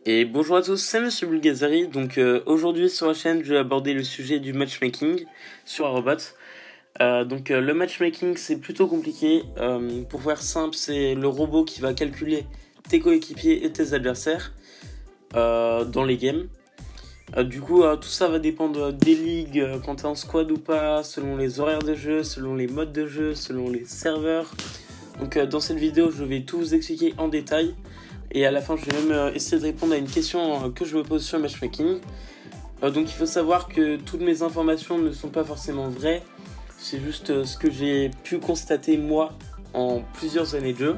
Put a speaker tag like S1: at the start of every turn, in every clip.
S1: Et bonjour à tous, c'est Monsieur Bulgazari. Donc aujourd'hui sur la chaîne, je vais aborder le sujet du matchmaking sur un robot. Le matchmaking, c'est plutôt compliqué. Pour faire simple, c'est le robot qui va calculer tes coéquipiers et tes adversaires dans les games. Tout ça va dépendre des ligues, quand tu es en squad ou pas, selon les horaires de jeu, selon les modes de jeu, selon les serveurs. Donc dans cette vidéo, je vais tout vous expliquer en détail. Et à la fin, je vais même essayer de répondre à une question que je me pose sur le matchmaking. Donc il faut savoir que toutes mes informations ne sont pas forcément vraies. C'est juste ce que j'ai pu constater moi en plusieurs années de jeu.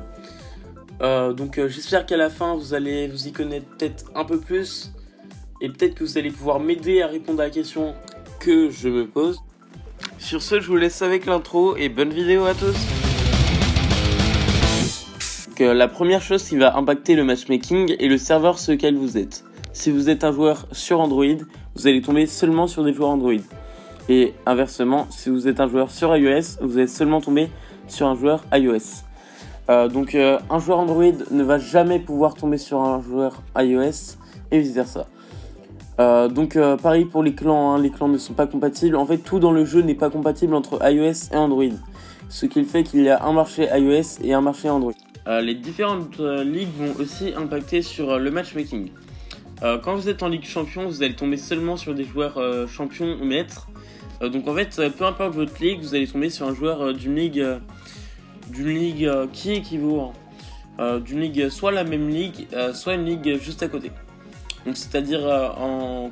S1: J'espère qu'à la fin, vous allez vous y connaître peut-être un peu plus. Et peut-être que vous allez pouvoir m'aider à répondre à la question que je me pose. Sur ce, je vous laisse avec l'intro et bonne vidéo à tous. La première chose qui va impacter le matchmaking est le serveur sur lequel vous êtes. Si vous êtes un joueur sur Android, vous allez tomber seulement sur des joueurs Android. Et inversement, si vous êtes un joueur sur iOS, vous allez seulement tomber sur un joueur iOS. Un joueur Android ne va jamais pouvoir tomber sur un joueur iOS et vice versa. Pareil pour les clans, les clans ne sont pas compatibles. En fait, tout dans le jeu n'est pas compatible entre iOS et Android. Ce qui fait qu'il y a un marché iOS et un marché Android. Les différentes ligues vont aussi impacter sur le matchmaking. Quand vous êtes en ligue champion, vous allez tomber seulement sur des joueurs champions ou maîtres. Peu importe votre ligue, vous allez tomber sur un joueur d'une ligue qui équivaut d'une ligue, soit la même ligue, soit une ligue juste à côté. Donc c'est-à-dire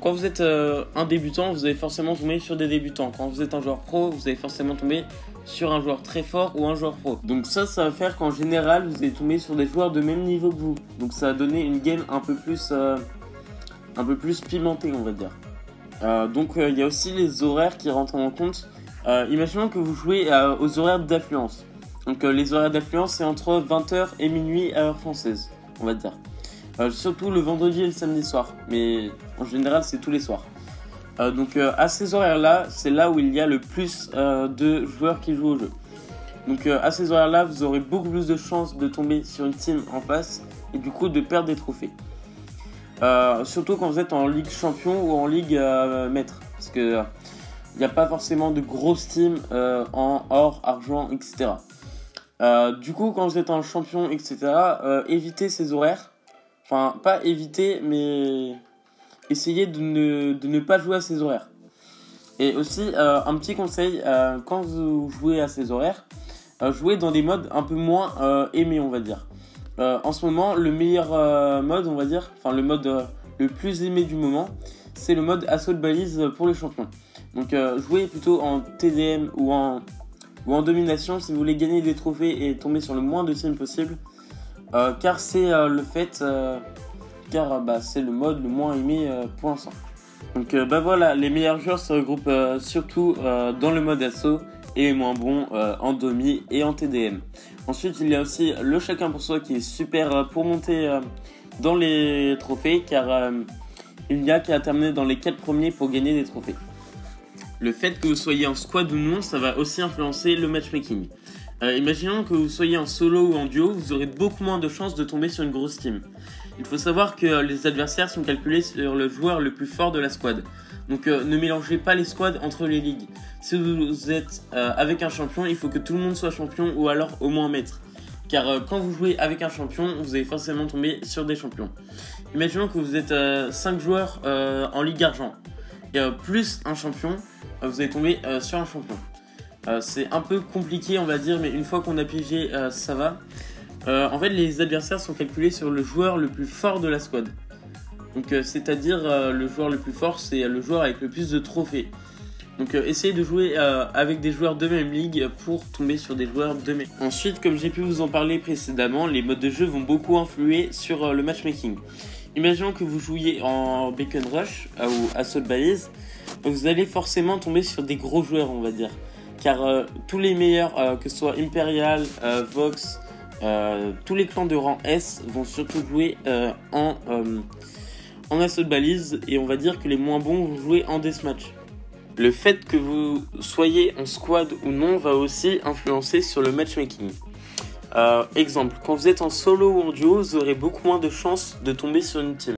S1: quand vous êtes un débutant, vous allez forcément tomber sur des débutants. Quand vous êtes un joueur pro, vous allez forcément tomber sur un joueur très fort ou un joueur pro. Donc ça va faire qu'en général, vous allez tomber sur des joueurs de même niveau que vous. Donc ça va donner une game un peu plus pimentée, on va dire. Il y a aussi les horaires qui rentrent en compte. Imaginons que vous jouez aux horaires d'affluence. Donc les horaires d'affluence, c'est entre 20h et minuit à heure française, on va dire. Surtout le vendredi et le samedi soir, mais en général c'est tous les soirs. À ces horaires-là, c'est là où il y a le plus de joueurs qui jouent au jeu. À ces horaires-là, vous aurez beaucoup plus de chances de tomber sur une team en face et du coup de perdre des trophées. Surtout quand vous êtes en ligue champion ou en ligue maître, parce que il n'y a pas forcément de grosses teams en or, argent, etc. Quand vous êtes en champion, etc., évitez ces horaires. Enfin, pas éviter, mais essayez de ne pas jouer à ces horaires. Et aussi, un petit conseil, quand vous jouez à ces horaires, jouez dans des modes un peu moins aimés, on va dire. En ce moment, le meilleur mode, on va dire, enfin le mode le plus aimé du moment, c'est le mode assaut de balise pour les champions. Jouez plutôt en TDM ou en domination si vous voulez gagner des trophées et tomber sur le moins de teams possible. Car c'est c'est le mode le moins aimé pour l'instant. Les meilleurs joueurs se regroupent surtout dans le mode assaut et les moins bons en domi et en TDM. Ensuite, il y a aussi le chacun pour soi qui est super pour monter dans les trophées, car il n'y a qu'à terminer dans les 4 premiers pour gagner des trophées. Le fait que vous soyez en squad ou non, ça va aussi influencer le matchmaking. Imaginons que vous soyez en solo ou en duo, vous aurez beaucoup moins de chances de tomber sur une grosse team. Il faut savoir que les adversaires sont calculés sur le joueur le plus fort de la squad. Ne mélangez pas les squads entre les ligues. Si vous êtes avec un champion, il faut que tout le monde soit champion ou alors au moins maître. Car quand vous jouez avec un champion, vous allez forcément tomber sur des champions. Imaginons que vous êtes 5 joueurs en ligue argent. Et plus un champion, vous allez tomber sur un champion. C'est un peu compliqué, on va dire, mais une fois qu'on a piégé, ça va. Les adversaires sont calculés sur le joueur le plus fort de la squad. C'est-à-dire le joueur le plus fort, c'est le joueur avec le plus de trophées. Essayez de jouer avec des joueurs de même ligue pour tomber sur des joueurs de même. Ensuite, comme j'ai pu vous en parler précédemment, les modes de jeu vont beaucoup influer sur le matchmaking. Imaginons que vous jouiez en Beacon Rush ou Assault Balise, vous allez forcément tomber sur des gros joueurs, on va dire. Car tous les meilleurs, que ce soit Imperial, Vox, tous les clans de rang S vont surtout jouer en assaut de balise, et on va dire que les moins bons vont jouer en deathmatch. Le fait que vous soyez en squad ou non va aussi influencer sur le matchmaking. Exemple, quand vous êtes en solo ou en duo, vous aurez beaucoup moins de chances de tomber sur une team.